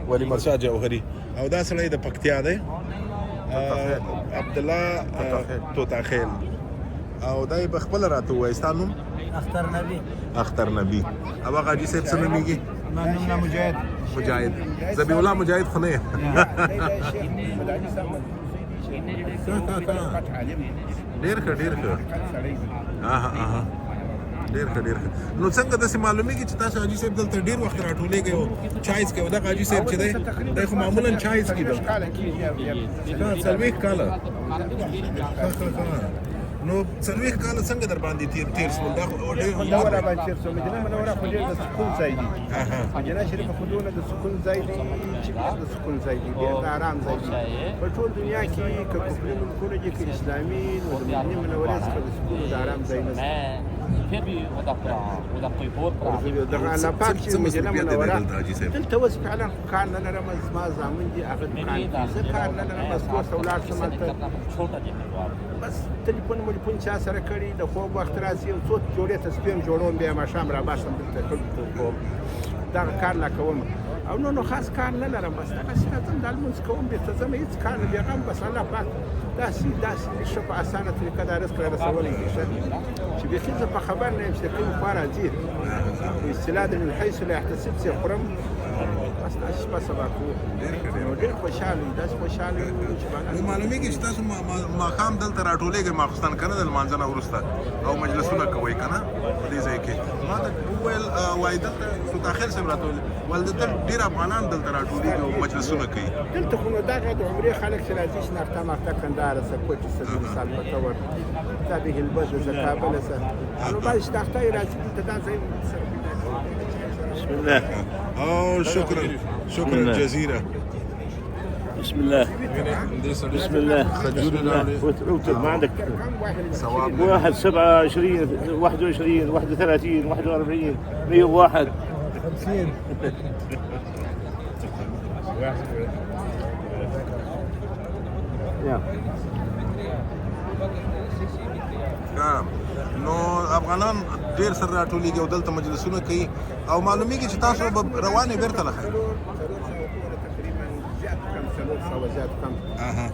ولی مرشاه جوهري او دا سړی د پکتیا دی عبد الله توتاخیل او دای بخپل راته وای ستانو اختر نبی او هغه حاجي صاحب څه نومېږي مجاهد ذبیح الله مجاهد خو نه یې ډېر ښه ډېر ښه ډېر ښه ډېر ښه نو څنګه داسې معلومیږي چې تاسو حاجي صاحب دلته ډېر وخت راټولېږئ او چای څکئ او دغه حاجي صاحب چې دی دی خو معمولا چای څکي دلته 40 کاله نو 40 کاله څنګه در باندې تیر شول دا خو ډېر عمر را باندې تیر شول مدینه منوره خو ډېر د سکون ځای دی مدینه شریفه خو دونه د سکون ځای دی چې ډېر د سکون ځای دی ډېر د آرام ځای دی په ټول دنیا کې که کفري ملکونه دي که اسلامي نو د مدینې منورې څخه د سکون او د آرام ځای نشته دغه الله پاک چې مدینه منوره دلته اوس فعلا کار نه لرم زما زامن دي هغه دکان کې زه کار نه لرم بس کور ته ولاړ شم هلته بس تلیفون چا سره کړي د خوب وخت راځي یو څو جوړې تصویر جوړوم بیا ماښام راباسم دلته کوم دغه کار لا کوم او نو خاص کار نه لرم بس دغسې راځم دا لمونځ کوم بېرته ځم هېڅ کار نه بېغم بس الله پاک داسې ښه په اسانه طریقه دا رزق را رسولی دي ښه چې بیخي زه په خبر نه یم چې د کومې خوا راځي په اصطلاح د من حیث لا یحتسب چې خورم بس داسې شپه سبا کوو نو ډېر خوشحاله یو داسې خوشحاله یو چې معلومیږي چې تاسو ماښام دلته راټولېږئ ماخوستن که نه د لمانځه نه وروسته او مجلسونه کوئ که نه په دې ځای کې ما ته وویل وایي دلته توتاخیل صاحب راته ویل ویل دلته ډېر افغانان دلته راټولېږي او مجلسونه کوي دلته خو نو دغه د عمرې خلک چې راځي شناخته ماخته کندهار څه کوټې څه د مثال په طور دا د هلبز څه کابل څه نو بعضې شناخته یې راځي دلته دا ځای بسم الله شكرا جزيلا بسم الله بسم الله وتر ما عندك ثواب 1 27 21 31 41 101 50 نو افغانان ډېر سره راټولېږي او دلته مجلسونه کوي او معلومیږي چې تاسو به روانې بېرته لخئ زیات کم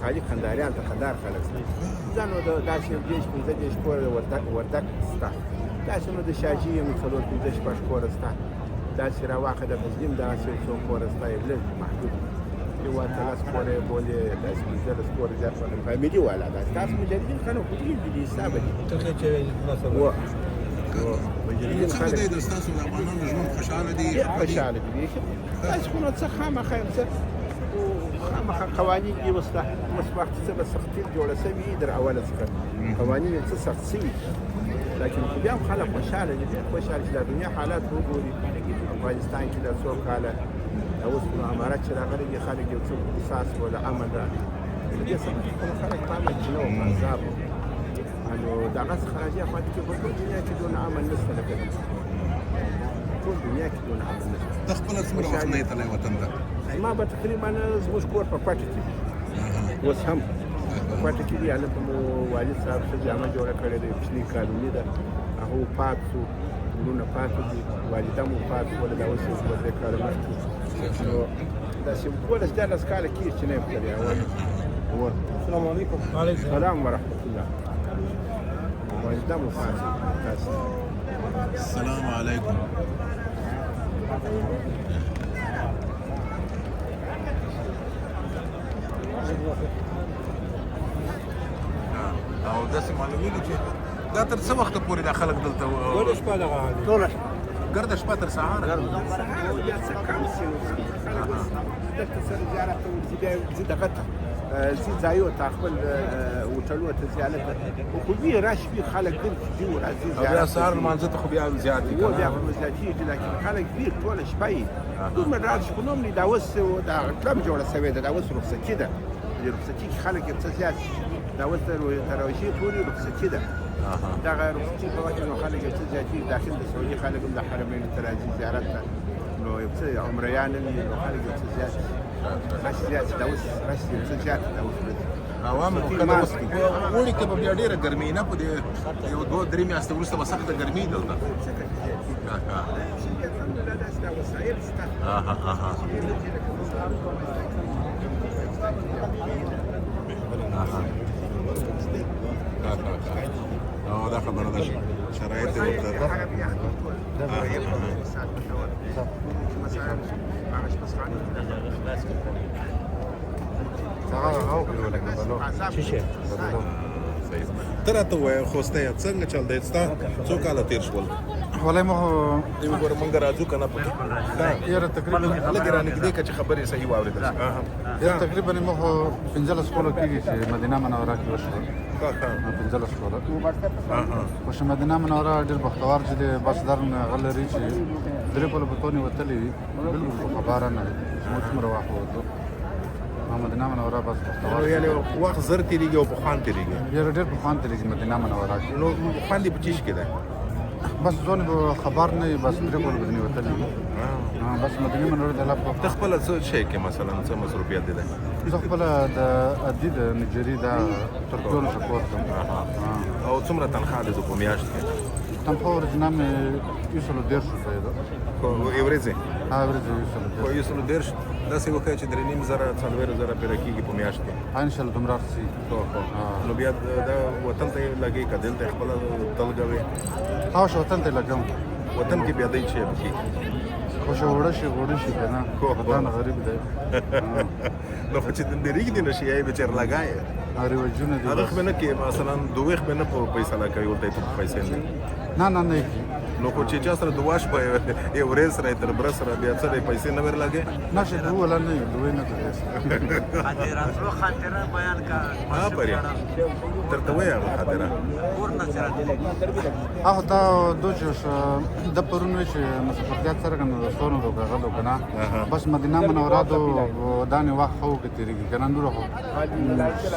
خالي کندهاریان ته کندهار خلک ځان نو داسې 10-15 کوره وردک شته داسې نو د شاجي یو 4-5 کوره شته داسې راواخه د بزلیم داسې څو کوره شته یو لږ محدود یو 13 کوره بولې داسې 15 کوره زیات فامیلي والا داسې تاسو مجاهدین خلک خو دې دي حساب دي څنګه دی د ستاسو د افغانانو ژوند خوشحاله دي خوشحاله دي داسې خو نو څه خامخا خامخا قوانین دي اوس وخت څه به سختي جوړه شوي در اوله څخه قوانین څه سخت شوي لکن خو بیا هم خلک خوشحاله دي ډېر خوشحاله چې د دنیا حالات وګوري افغانستان کې د څو کاله اوس نو امارت چې راغلی دي خلک یو څه احساس و د امن راغلی دې څخه خلک په امن کې نه وو عذاب نو دغه څخه راځي افغان کې په ټول دنیا کې دونه امن نشته لکه ټول دنیا کې دونه امن نشته ته خپله څومره وخت نه یې تللی وطن ته ما به تقریبا زموږ کور په کوټه کې اوس هم په کوټه کې دي هلته مو والد صاحب ښه جامه جوړه کړې ده کوچنۍ کالوني ده هغه وفات شو وروڼه پاتې دي والده مو وفات شوله دا اوس یو 2 کاله مخکې نو داسې 12 کاله کېږي چې نه یم تللی السلام علیکم وعلیکم السلام ورحمة الله والده مو وفات شو السلام علیکم او داسې معلومیږي چې دا تر څه وخته پورې دا خلک دلته ټوله شپه دغه حال ټوله شپه ګرده شپه تر سهاره بیا څه کم شي خلک اوس دلته سره زیارت ته ورځي بیا ځي دغه ته ځي ځایو ته خپل هوټلونو ته زیارت ته خو بیا راشي خلک دلته ځي راځي زیارت بیا سهار لمانځه ته خو بیا زیات دي بیا خو زیاتېږي لکن خلک بیا ټوله شپه یې دومره راشي خو نوم دا اوس دا کلب جوړه شوې ده دا اوس رخصتي ده د رخصتي کې خلک یو څه زیات دا اوس تر روژې پورې رخصتي ده دغه رخصتي په وخت کې نو خلک یو څه زیاتېږي داخل د سعودي خلک هم د حرمینو ته راځي زیارت ته نو یو څه عمریان هم نو خلک یو څه زیات رش زیات دا اوس رش یو څه زیات دا اوس عوام په اوړي کې به بیا ډېره ګرمي نه په دې یو 2-3 میاشتې وروسته به سخته ګرمي دلته مسائل شته. او دا خبره ده شرایط یې ورته ته راته ووایه خوستی څنګه چل دی ستا څو کاله تېر شول والله ما هو وګوره مونږ راځو که نه پکې یاره تقریبا لږې رانږدې که چې خبرې صحیح واورېدل شي یاره تقریبا ما هو 15 کاله کېږي چې مدینه منوره کې وشوه 15 کاله خو چې مدینه منوره ډېر بختور چې دی بس در نه غل لري چې درې کاله په تونې وتلي وي بالکل خو خبره نه وي زموږ څومره وخت ووتو مدینه منوره بس بختور یعنې وخت زر تېرېږي او پخوان تېرېږي یاره ډېر پخوان تېرېږي مدینه منوره کې نو پخوان دې په چیش کې دی بس ځون به خبر نه وي بس درې کاله به ځینې وتلي وي بس مدینه منوره د الله په ته خپله څه شی کې مثلا څه مصروفیت دی زه خپله د ادي د نجري دا ترکیو څخه کور کوم او څومره تنخواه دی په میاشت کې تنخواه ورځنه مې 110 روپۍ ده ورځې ورځې 110 داسې وکړئ چې 3,500 4,000 پرې کېږي په میاشت کې ان شاء الله دومره رسي نو بیا دا وطن ته لګي که دلته خپله تل کوي خاص وطن ته لګم وطن کې بیا دی چې پکې خو شوړه شي غوړه شي کنه وطن غریب دی نو خو چې دندريږي دي نشي یې بچر لګای ریواجونه دي هغه خو نه کې مثلا دوه خو نه په پیسې لګوي ولته ته پیسې نه نه نه نو خو چې چا سره دواش په یو ورځ سره تر بر سره بیا څه پیسې نه ورلګي نشه دوه ولا نه دوه نه کوي خاطره خاطره بیان کا ها پریا ترته وای هغه خاطره ورنه سره هغه دا دوجوش د پرونو چې مسافرتیا سره کنه رسونو دغه کنه بس مدینه منوره دو دانه وخت خو کې تیریږي کنه نور خو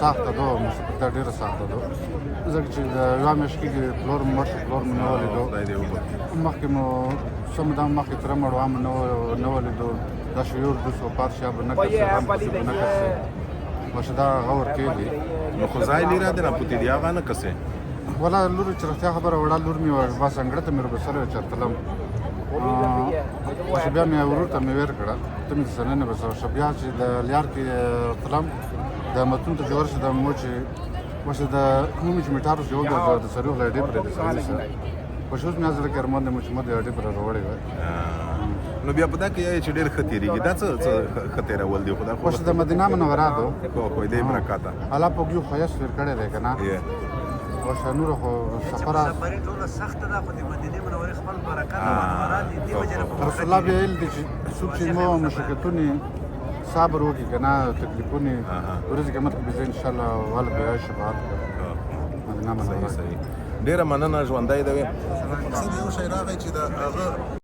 سخت دو مسافرتیا ډیره سخت دو ځکه چې یو مش کې فلور مرش فلور منولې دو مخکې مو سم دا مخکې تر مړ وام نو ولیدو دا شعور د سو پارشا بنه کړه نه کړه مشه دا غور کې دي نو خو ځای لري دا نه پوتې دی هغه نه کسه ولا لور چرته خبره وړه لور می بس انګړه ته مې رسره چرتلم چې بیا مې ورته مې ور کړه ته مې سره نه بس بیا چې د لیار کې تلم د متون ته جوړ شو د موچ وشه د کوم چې میټارو یو د سره لړې پر دې سره پښوس مې ازره کرمان د مچ مده اړې پر وروړې وای نو بیا په دا کې چې ډېر خطرېږي دا څه خطر ول دی خدا خو د مدینه منوره ده خو دې برکاته الا پوګیو خیاس ور کړه ده کنه او شنور خو سفر سفر ټول سخت ده خو د مدینه منوره خپل برکات او منورات دی وجه رسول الله به ال دي چې مو مشکتونی صبر وکي کنه تکلیفونه ورځ کې مت به ان شاء الله ول به شفاعت مدینه منوره صحیح ډیره مننه ژوندۍ دی مقصد یو شی راغی چې دا هغه